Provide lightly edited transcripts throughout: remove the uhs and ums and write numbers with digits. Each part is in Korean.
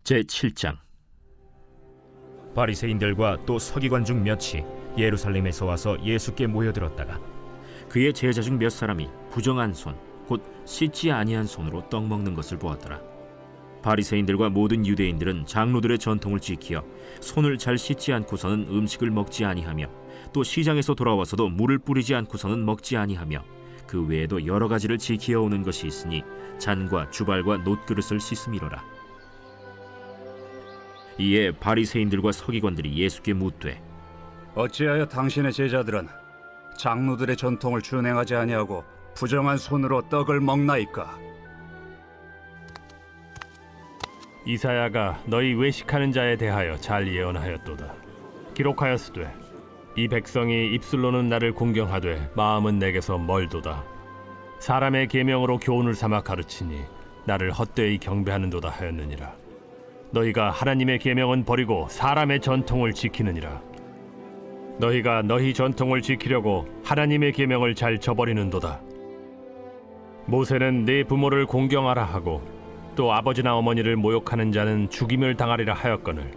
제7장. 바리새인들과 또 서기관 중 몇이 예루살렘에서 와서 예수께 모여들었다가 그의 제자 중 몇 사람이 부정한 손, 곧 씻지 아니한 손으로 떡 먹는 것을 보았더라. 바리새인들과 모든 유대인들은 장로들의 전통을 지키어 손을 잘 씻지 않고서는 음식을 먹지 아니하며 또 시장에서 돌아와서도 물을 뿌리지 않고서는 먹지 아니하며 그 외에도 여러 가지를 지키어 오는 것이 있으니 잔과 주발과 놋그릇을 씻음이로라. 이에 바리새인들과 서기관들이 예수께 묻되, 어찌하여 당신의 제자들은 장로들의 전통을 준행하지 아니하고 부정한 손으로 떡을 먹나이까? 이사야가 너희 외식하는 자에 대하여 잘 예언하였도다. 기록하였으되 이 백성이 입술로는 나를 공경하되 마음은 내게서 멀도다. 사람의 계명으로 교훈을 삼아 가르치니 나를 헛되이 경배하는도다 하였느니라. 너희가 하나님의 계명은 버리고 사람의 전통을 지키느니라. 너희가 너희 전통을 지키려고 하나님의 계명을 잘 저버리는도다. 모세는 네 부모를 공경하라 하고 또 아버지나 어머니를 모욕하는 자는 죽임을 당하리라 하였거늘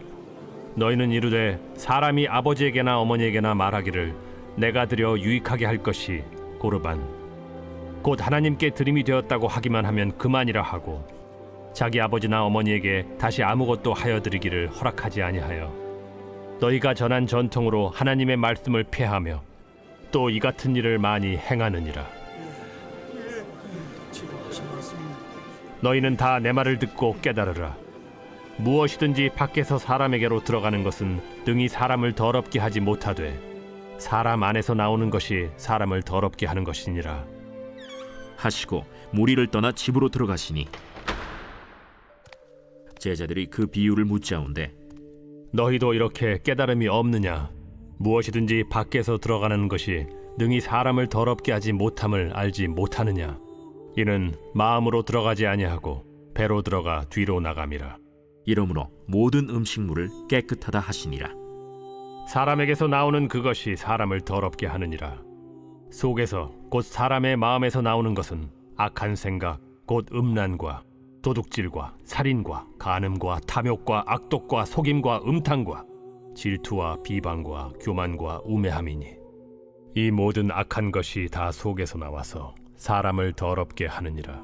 너희는 이르되 사람이 아버지에게나 어머니에게나 말하기를 내가 드려 유익하게 할 것이 고르반 곧 하나님께 드림이 되었다고 하기만 하면 그만이라 하고 자기 아버지나 어머니에게 다시 아무것도 하여 드리기를 허락하지 아니하여 너희가 전한 전통으로 하나님의 말씀을 폐하며 또 이 같은 일을 많이 행하느니라. 너희는 다 내 말을 듣고 깨달으라. 무엇이든지 밖에서 사람에게로 들어가는 것은 능히 사람을 더럽게 하지 못하되 사람 안에서 나오는 것이 사람을 더럽게 하는 것이니라 하시고 무리를 떠나 집으로 들어가시니 제자들이 그 비유를 묻자온데, 너희도 이렇게 깨달음이 없느냐? 무엇이든지 밖에서 들어가는 것이 능히 사람을 더럽게 하지 못함을 알지 못하느냐? 이는 마음으로 들어가지 아니하고 배로 들어가 뒤로 나감이라. 이러므로 모든 음식물을 깨끗하다 하시니라. 사람에게서 나오는 그것이 사람을 더럽게 하느니라. 속에서 곧 사람의 마음에서 나오는 것은 악한 생각 곧 음란과 도둑질과 살인과 간음과 탐욕과 악독과 속임과 음탕과 질투와 비방과 교만과 우매함이니 이 모든 악한 것이 다 속에서 나와서 사람을 더럽게 하느니라.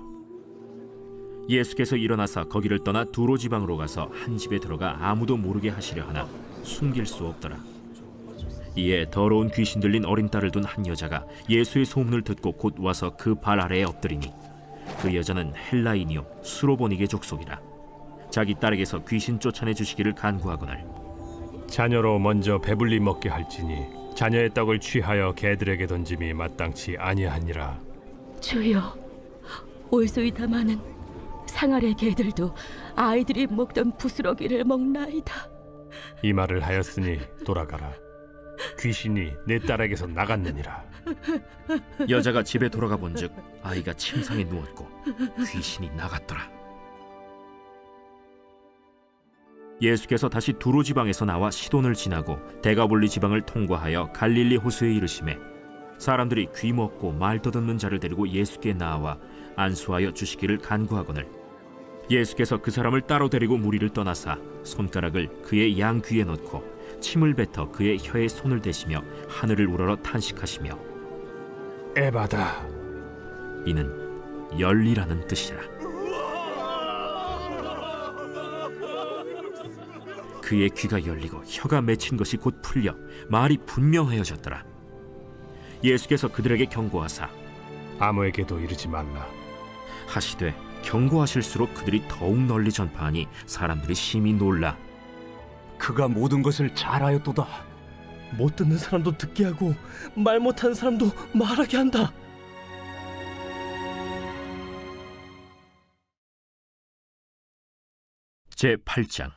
예수께서 일어나사 거기를 떠나 두로 지방으로 가서 한 집에 들어가 아무도 모르게 하시려 하나 숨길 수 없더라. 이에 더러운 귀신 들린 어린 딸을 둔 한 여자가 예수의 소문을 듣고 곧 와서 그 발 아래에 엎드리니 그 여자는 헬라인이요 수로보니게 족속이라. 자기 딸에게서 귀신 쫓아내 주시기를 간구하거늘 자녀로 먼저 배불리 먹게 할지니 자녀의 떡을 취하여 개들에게 던짐이 마땅치 아니하니라. 주여, 올소이 다마는 상아래 개들도 아이들이 먹던 부스러기를 먹나이다. 이 말을 하였으니 돌아가라. 귀신이 내 딸에게서 나갔느니라. 여자가 집에 돌아가 본즉 아이가 침상에 누웠고 귀신이 나갔더라. 예수께서 다시 두로 지방에서 나와 시돈을 지나고 데가볼리 지방을 통과하여 갈릴리 호수에 이르시매 사람들이 귀 먹고 말 더듬는 자를 데리고 예수께 나와 안수하여 주시기를 간구하거늘 예수께서 그 사람을 따로 데리고 무리를 떠나사 손가락을 그의 양 귀에 넣고 침을 뱉어 그의 혀에 손을 대시며 하늘을 우러러 탄식하시며 에바다, 이는 열리라는 뜻이라. 그의 귀가 열리고 혀가 맺힌 것이 곧 풀려 말이 분명하여졌더라. 예수께서 그들에게 경고하사 아무에게도 이르지 말라 하시되 경고하실수록 그들이 더욱 널리 전파하니 사람들이 심히 놀라 그가 모든 것을 잘하였도다. 못 듣는 사람도 듣게 하고 말 못하는 사람도 말하게 한다. 제8장.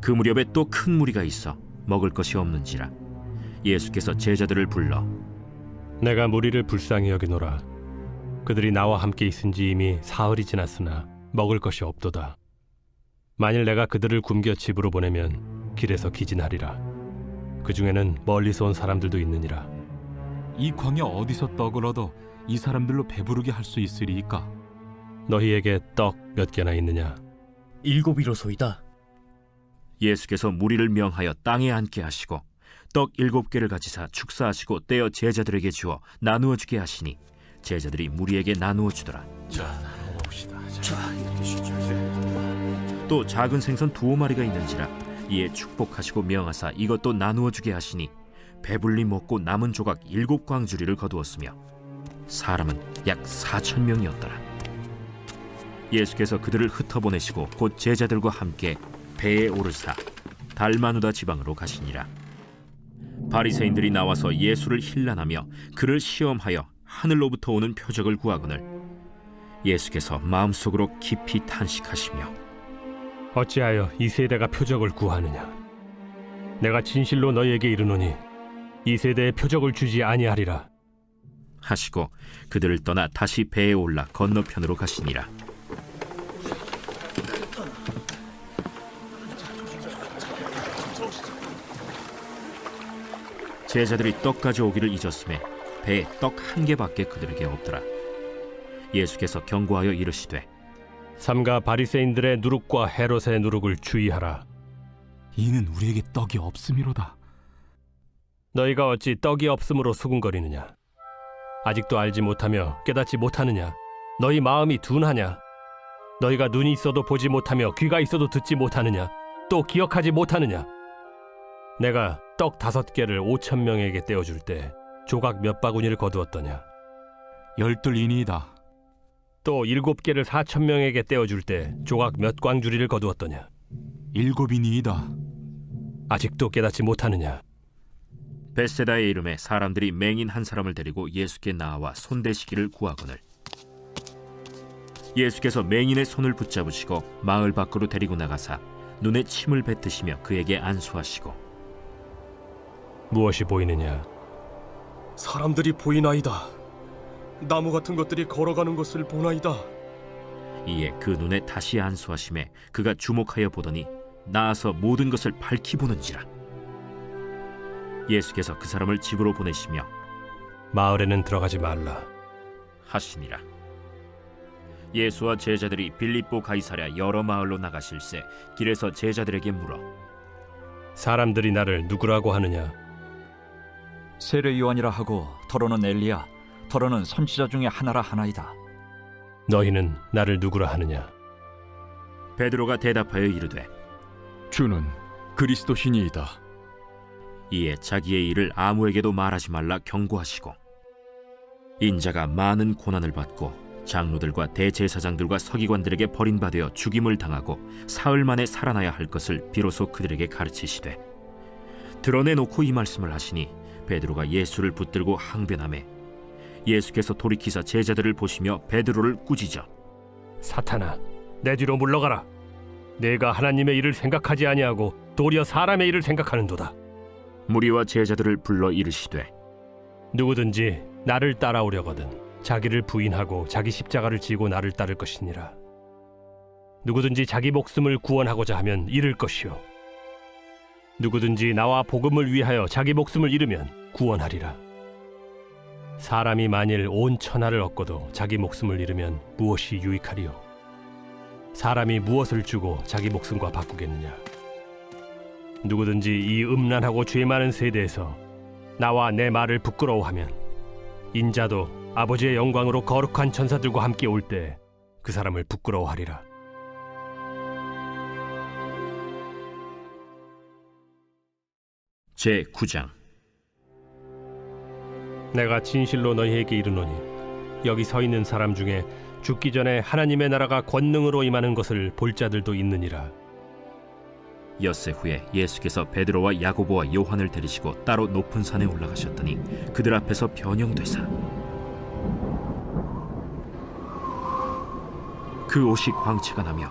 그 무렵에 또 큰 무리가 있어 먹을 것이 없는지라 예수께서 제자들을 불러 내가 무리를 불쌍히 여기노라. 그들이 나와 함께 있은지 이미 사흘이 지났으나 먹을 것이 없도다. 만일 내가 그들을 굶겨 집으로 보내면 길에서 기진하리라. 그 중에는 멀리서 온 사람들도 있느니라. 이 광야 어디서 떡을 얻어 이 사람들로 배부르게 할 수 있으리이까? 너희에게 떡 몇 개나 있느냐? 7이로소이다. 예수께서 무리를 명하여 땅에 앉게 하시고 떡 7개를 가지사 축사하시고 떼어 제자들에게 주어 나누어 주게 하시니 제자들이 무리에게 나누어 주더라. 또 작은 생선 2마리가 있는지라 이에 축복하시고 명하사 이것도 나누어 주게 하시니 배불리 먹고 남은 조각 7광주리를 거두었으며 사람은 약 4,000명이었더라. 예수께서 그들을 흩어보내시고 곧 제자들과 함께 배에 오르사 달마누다 지방으로 가시니라. 바리새인들이 나와서 예수를 힐난하며 그를 시험하여 하늘로부터 오는 표적을 구하거늘 예수께서 마음속으로 깊이 탄식하시며 어찌하여 이 세대가 표적을 구하느냐? 내가 진실로 너희에게 이르노니 이 세대에 표적을 주지 아니하리라. 하시고 그들을 떠나 다시 배에 올라 건너편으로 가시니라. 제자들이 떡 가져오기를 잊었음에 배에 떡 1개밖에 그들에게 없더라. 예수께서 경고하여 이르시되 삼가 바리새인들의 누룩과 헤롯의 누룩을 주의하라. 이는 우리에게 떡이 없음이로다. 너희가 어찌 떡이 없음으로 수군거리느냐? 아직도 알지 못하며 깨닫지 못하느냐? 너희 마음이 둔하냐? 너희가 눈이 있어도 보지 못하며 귀가 있어도 듣지 못하느냐? 또 기억하지 못하느냐? 내가 떡 5개를 5,000명에게 떼어줄 때 조각 몇 바구니를 거두었더냐? 12이니이다. 또 7개를 4,000명에게 떼어줄 때 조각 몇 광주리를 거두었더냐? 7이니이다. 아직도 깨닫지 못하느냐? 벳세다의 이름에 사람들이 맹인 한 사람을 데리고 예수께 나와 손대시기를 구하거늘 예수께서 맹인의 손을 붙잡으시고 마을 밖으로 데리고 나가사 눈에 침을 뱉으시며 그에게 안수하시고 무엇이 보이느냐? 사람들이 보이나이다. 나무 같은 것들이 걸어가는 것을 보나이다. 이에 그 눈에 다시 안수하심에 그가 주목하여 보더니 나아서 모든 것을 밝히 보는지라. 예수께서 그 사람을 집으로 보내시며 마을에는 들어가지 말라 하시니라. 예수와 제자들이 빌립보 가이사랴 여러 마을로 나가실새 길에서 제자들에게 물어 사람들이 나를 누구라고 하느냐? 세례 요한이라 하고 더러는 엘리야, 더러는 선지자 중에 하나라 하나이다. 너희는 나를 누구라 하느냐? 베드로가 대답하여 이르되 주는 그리스도시니이다. 이에 자기의 일을 아무에게도 말하지 말라 경고하시고 인자가 많은 고난을 받고 장로들과 대제사장들과 서기관들에게 버림받아 죽임을 당하고 사흘 만에 살아나야 할 것을 비로소 그들에게 가르치시되 드러내놓고 이 말씀을 하시니 베드로가 예수를 붙들고 항변하매 예수께서 돌이키사 제자들을 보시며 베드로를 꾸짖어 사탄아, 내 뒤로 물러가라. 내가 하나님의 일을 생각하지 아니하고 도리어 사람의 일을 생각하는도다. 무리와 제자들을 불러 이르시되 누구든지 나를 따라오려거든 자기를 부인하고 자기 십자가를 지고 나를 따를 것이니라. 누구든지 자기 목숨을 구원하고자 하면 잃을 것이요 누구든지 나와 복음을 위하여 자기 목숨을 잃으면 구원하리라. 사람이 만일 온 천하를 얻고도 자기 목숨을 잃으면 무엇이 유익하리요? 사람이 무엇을 주고 자기 목숨과 바꾸겠느냐? 누구든지 이 음란하고 죄 많은 세대에서 나와 내 말을 부끄러워하면 인자도 아버지의 영광으로 거룩한 천사들과 함께 올 때 그 사람을 부끄러워하리라. 제9장 내가 진실로 너희에게 이르노니 여기 서 있는 사람 중에 죽기 전에 하나님의 나라가 권능으로 임하는 것을 볼 자들도 있느니라. 엿새 후에 예수께서 베드로와 야고보와 요한을 데리시고 따로 높은 산에 올라가셨더니 그들 앞에서 변형되사 그 옷이 광채가 나며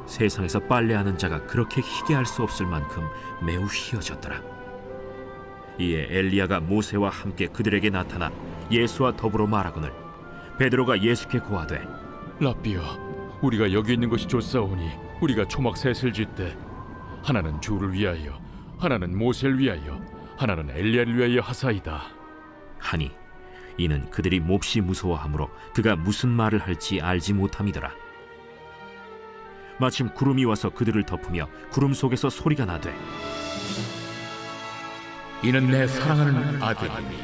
세상에서 빨래하는 자가 그렇게 희게 할 수 없을 만큼 매우 희어졌더라. 이에 엘리야가 모세와 함께 그들에게 나타나 예수와 더불어 말하거늘 베드로가 예수께 고하되 라삐여, 우리가 여기 있는 것이 좋사오니 우리가 초막 셋을 짓되 하나는 주를 위하여, 하나는 모세를 위하여, 하나는 엘리야를 위하여 하사이다. 하니 이는 그들이 몹시 무서워하므로 그가 무슨 말을 할지 알지 못함이더라. 마침 구름이 와서 그들을 덮으며 구름 속에서 소리가 나되 이는 내 사랑하는 아들이니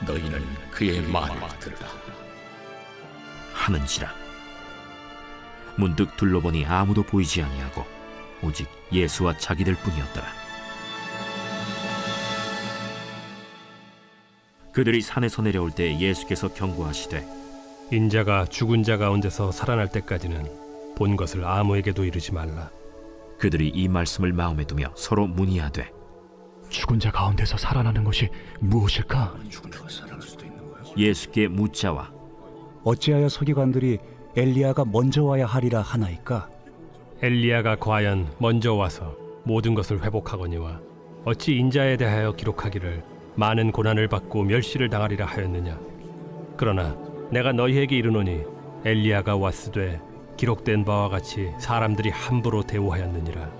너희는 그의 말을 들으라. 하는지라. 문득 둘러보니 아무도 보이지 아니하고 오직 예수와 자기들 뿐이었더라. 그들이 산에서 내려올 때 예수께서 경고하시되 인자가 죽은 자 가운데서 살아날 때까지는 본 것을 아무에게도 이르지 말라. 그들이 이 말씀을 마음에 두며 서로 문의하되 죽은 자 가운데서 살아나는 것이 무엇일까? 예수께 묻자와 어찌하여 서기관들이 엘리야가 먼저 와야 하리라 하나이까? 엘리야가 과연 먼저 와서 모든 것을 회복하거니와 어찌 인자에 대하여 기록하기를 많은 고난을 받고 멸시를 당하리라 하였느냐. 그러나 내가 너희에게 이르노니 엘리야가 왔으되 기록된 바와 같이 사람들이 함부로 대우하였느니라.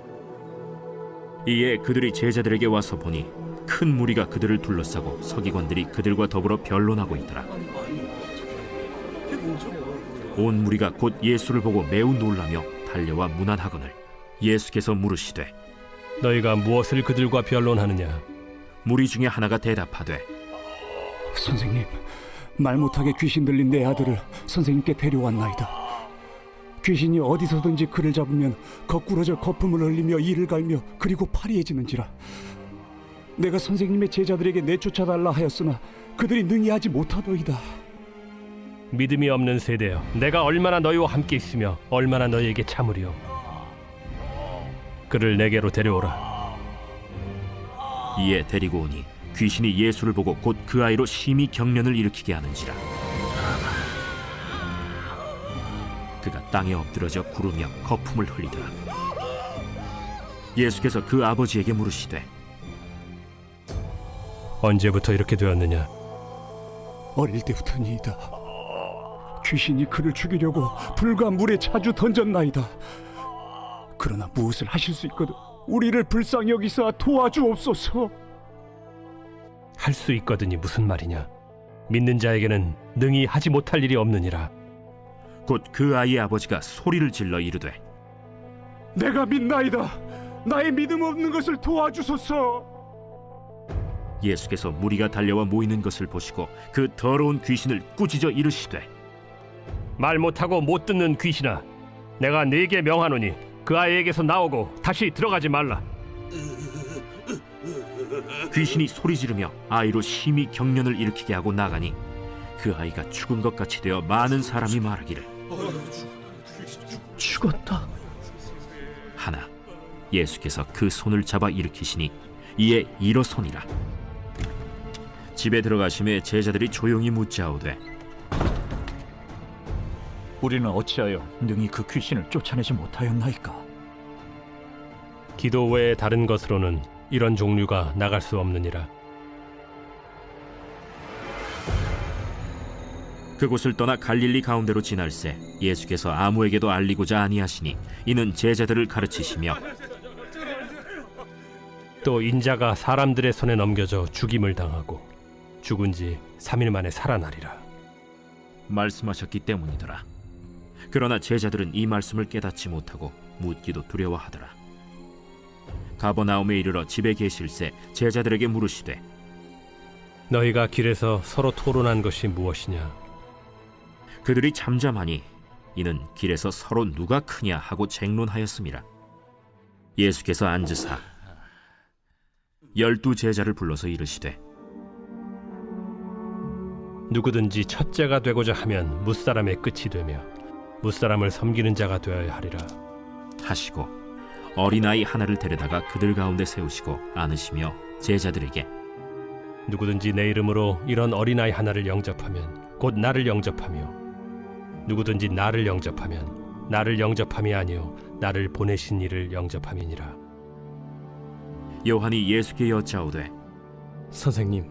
이에 그들이 제자들에게 와서 보니 큰 무리가 그들을 둘러싸고 서기관들이 그들과 더불어 변론하고 있더라. 온 무리가 곧 예수를 보고 매우 놀라며 달려와 문안하거늘 예수께서 물으시되 너희가 무엇을 그들과 변론하느냐. 무리 중에 하나가 대답하되 선생님, 말 못하게 귀신 들린 내 아들을 선생님께 데려왔나이다. 귀신이 어디서든지 그를 잡으면 거꾸러져 거품을 흘리며 이를 갈며 그리고 파리해지는지라. 내가 선생님의 제자들에게 내쫓아달라 하였으나 그들이 능히 하지 못하더이다. 믿음이 없는 세대여, 내가 얼마나 너희와 함께 있으며 얼마나 너희에게 참으리요. 그를 내게로 데려오라. 이에 데리고 오니 귀신이 예수를 보고 곧 그 아이로 심히 경련을 일으키게 하는지라. 그가 땅에 엎드러져 구르며 거품을 흘리더라. 예수께서 그 아버지에게 물으시되 언제부터 이렇게 되었느냐. 어릴 때부터니이다. 귀신이 그를 죽이려고 불과 물에 자주 던졌나이다. 그러나 무엇을 하실 수 있거든 우리를 불쌍히 여기사 도와주옵소서. 할 수 있거든이 무슨 말이냐. 믿는 자에게는 능히 하지 못할 일이 없느니라. 곧 그 아이의 아버지가 소리를 질러 이르되 내가 믿나이다. 나의 믿음 없는 것을 도와주소서. 예수께서 무리가 달려와 모이는 것을 보시고 그 더러운 귀신을 꾸짖어 이르시되 말 못하고 못 듣는 귀신아, 내가 네게 명하노니 그 아이에게서 나오고 다시 들어가지 말라. 귀신이 소리 지르며 아이로 심히 경련을 일으키게 하고 나가니 그 아이가 죽은 것 같이 되어 많은 사람이 말하기를 죽었다. 하나 예수께서 그 손을 잡아 일으키시니 이에 일어서니라. 집에 들어가심에 제자들이 조용히 묻자오되 우리는 어찌하여 능히 그 귀신을 쫓아내지 못하였나이까? 기도 외에 다른 것으로는 이런 종류가 나갈 수 없느니라. 그곳을 떠나 갈릴리 가운데로 지날새 예수께서 아무에게도 알리고자 아니하시니 이는 제자들을 가르치시며 또 인자가 사람들의 손에 넘겨져 죽임을 당하고 죽은 지 3일 만에 살아나리라. 말씀하셨기 때문이더라. 그러나 제자들은 이 말씀을 깨닫지 못하고 묻기도 두려워하더라. 가버나움에 이르러 집에 계실새 제자들에게 물으시되 너희가 길에서 서로 토론한 것이 무엇이냐. 그들이 잠잠하니 이는 길에서 서로 누가 크냐 하고 쟁론하였음이라. 예수께서 앉으사 12 제자를 불러서 이르시되 누구든지 첫째가 되고자 하면 무사람의 끝이 되며 무사람을 섬기는 자가 되어야 하리라 하시고 어린아이 하나를 데려다가 그들 가운데 세우시고 안으시며 제자들에게 누구든지 내 이름으로 이런 어린아이 하나를 영접하면 곧 나를 영접하며 누구든지 나를 영접하면 나를 영접함이 아니요 나를 보내신 이를 영접함이니라. 요한이 예수께 여짜오되 선생님,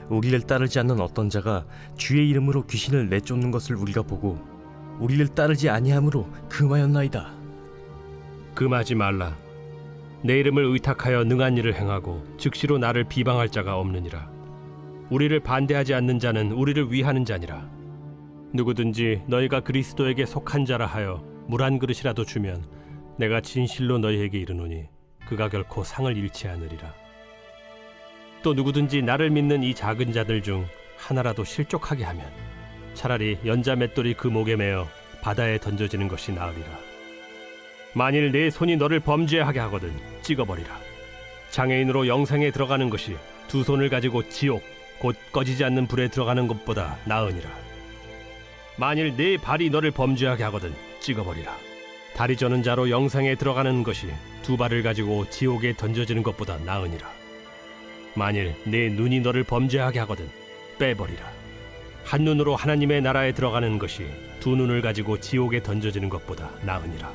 우리를 따르지 않는 어떤 자가 주의 이름으로 귀신을 내쫓는 것을 우리가 보고 우리를 따르지 아니함으로 금하였나이다. 금하지 말라. 내 이름을 의탁하여 능한 일을 행하고 즉시로 나를 비방할 자가 없느니라. 우리를 반대하지 않는 자는 우리를 위하는 자니라. 누구든지 너희가 그리스도에게 속한 자라 하여 물 한 그릇이라도 주면 내가 진실로 너희에게 이르노니 그가 결코 상을 잃지 않으리라. 또 누구든지 나를 믿는 이 작은 자들 중 하나라도 실족하게 하면 차라리 연자 맷돌이 그 목에 매어 바다에 던져지는 것이 나으리라. 만일 내 손이 너를 범죄하게 하거든 찍어버리라. 장애인으로 영생에 들어가는 것이 두 손을 가지고 지옥 곧 꺼지지 않는 불에 들어가는 것보다 나으니라. 만일 네 발이 너를 범죄하게 하거든 찍어버리라. 다리 저는 자로 영생에 들어가는 것이 두 발을 가지고 지옥에 던져지는 것보다 나으니라. 만일 네 눈이 너를 범죄하게 하거든 빼버리라. 한 눈으로 하나님의 나라에 들어가는 것이 두 눈을 가지고 지옥에 던져지는 것보다 나으니라.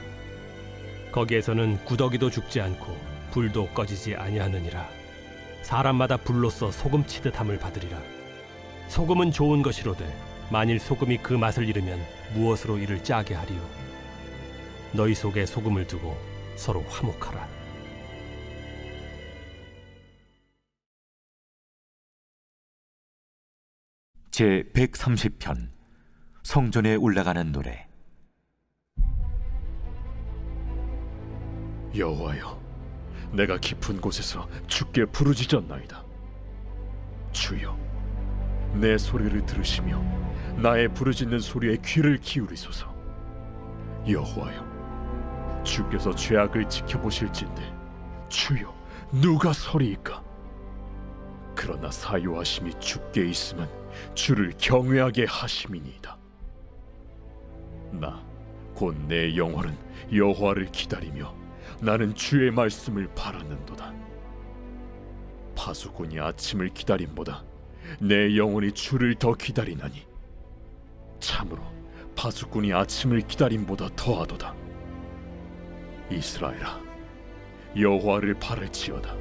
거기에서는 구더기도 죽지 않고 불도 꺼지지 아니하느니라. 사람마다 불로써 소금 치듯함을 받으리라. 소금은 좋은 것이로되 만일 소금이 그 맛을 잃으면 무엇으로 이를 짜게 하리요. 너희 속에 소금을 두고 서로 화목하라. 제 130편 성전에 올라가는 노래. 여호와여, 내가 깊은 곳에서 주께 부르짖었나이다. 주여, 내 소리를 들으시며 나의 부르짖는 소리에 귀를 기울이소서. 여호와여, 주께서 죄악을 지켜보실진데 주여, 누가 서리이까? 그러나 사유하심이 주께 있으면 주를 경외하게 하심이니이다. 나 곧 내 영혼은 여호와를 기다리며 나는 주의 말씀을 바랐는도다. 파수꾼이 아침을 기다림보다 내 영혼이 주를 더 기다리나니 참으로 파수꾼이 아침을 기다림보다 더하도다. 이스라엘아, 여호와를 바랄지어다.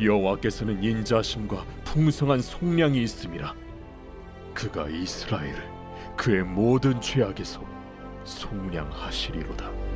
여호와께서는 인자하심과 풍성한 속량이 있음이라. 그가 이스라엘을 그의 모든 죄악에서 속량하시리로다.